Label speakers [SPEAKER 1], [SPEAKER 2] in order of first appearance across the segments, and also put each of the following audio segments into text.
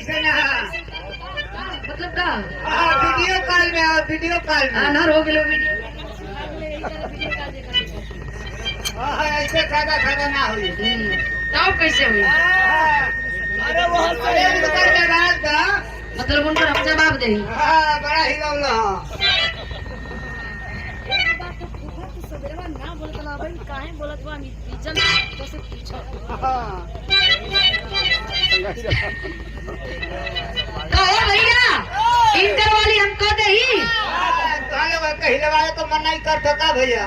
[SPEAKER 1] ऐसे ना
[SPEAKER 2] मतलब का
[SPEAKER 1] वीडियो कॉल में आओ, वीडियो कॉल में
[SPEAKER 2] अनार हो गेलो वीडियो
[SPEAKER 1] ऐसे सादा सादा ना हुई।
[SPEAKER 2] तब कैसे हुई?
[SPEAKER 1] अरे वो उनकर जवाब दा,
[SPEAKER 2] मतलब उनका हम जवाब दे।
[SPEAKER 1] बड़ा ही लौला
[SPEAKER 3] ना बोलत ना भाई काहे बोलत बा मी इज्जत तो से पूछो
[SPEAKER 2] कहो भैया इंटर वाली हमको दे ही
[SPEAKER 1] कहीं लगाए तो मन नहीं कर सका भैया।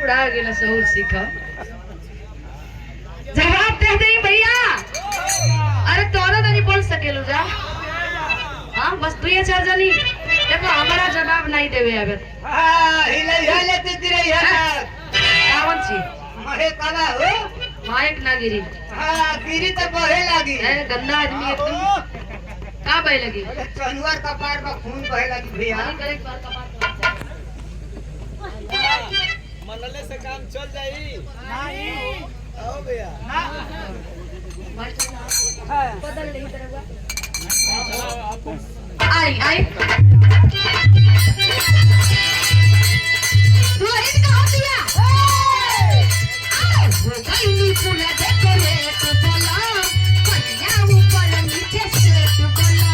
[SPEAKER 2] उड़ा गेला सहूर सीखा जवाब दे दे भैया। अरे तोरा तो नहीं बोल सकेलू जा। हाँ बस तू ये चार जनी देखो हमारा जवाब नहीं देवे अबे
[SPEAKER 1] हिले हिले तेरी रे यार
[SPEAKER 2] कावन छी
[SPEAKER 1] महे काला हो
[SPEAKER 2] माइक ना गिरी
[SPEAKER 1] गिरी तो बहे लगी
[SPEAKER 2] ए गंदा आदमी एकदम का बहे लगी
[SPEAKER 1] चनुआर का पार में खून बहे लगी भैया।
[SPEAKER 2] पानी करे एक बार कपार
[SPEAKER 4] मनले से काम चल जाई
[SPEAKER 1] नहीं
[SPEAKER 4] आओ भैया
[SPEAKER 3] बदल नहीं तरह
[SPEAKER 2] आई आई तू इन कहां दिया वो गई पूरा डेकोरेट बोला कन्या ऊपर नीचे सेट बोला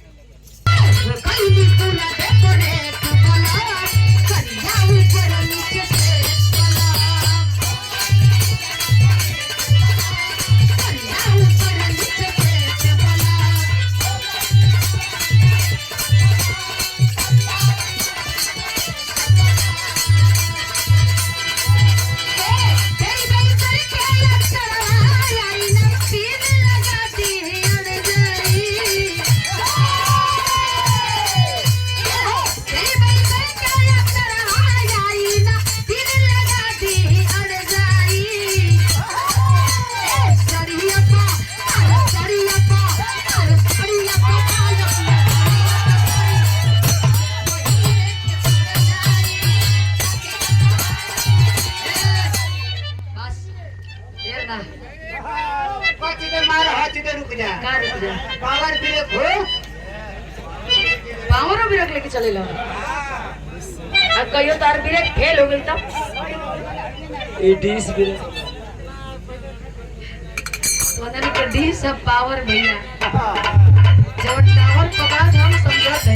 [SPEAKER 2] वो गई पूरा डेकोरेट बोला कन्या ऊपर नीचे सेट बोला कन्या ऊपर नीचे सेट बोला तेरी बेल करके आई ना पीर लगाती है अड़ जाई तेरी बेल करके आई ना पीर लगाती है अड़ जाई सरिया पा सरिया पा सरिया पा बस देर ना
[SPEAKER 1] पाँच दे मार हाथ दे रुक जा
[SPEAKER 2] का रुक जा
[SPEAKER 1] पावर ब्रेक हो
[SPEAKER 2] पावरो ब्रेक लेके चले लो अब कहियो तार ब्रेक फेल हो गई तब
[SPEAKER 4] ए डिस भी
[SPEAKER 2] पता नहीं के डी सब पावर भैया जब टावर पकड़ा तो हम समझत है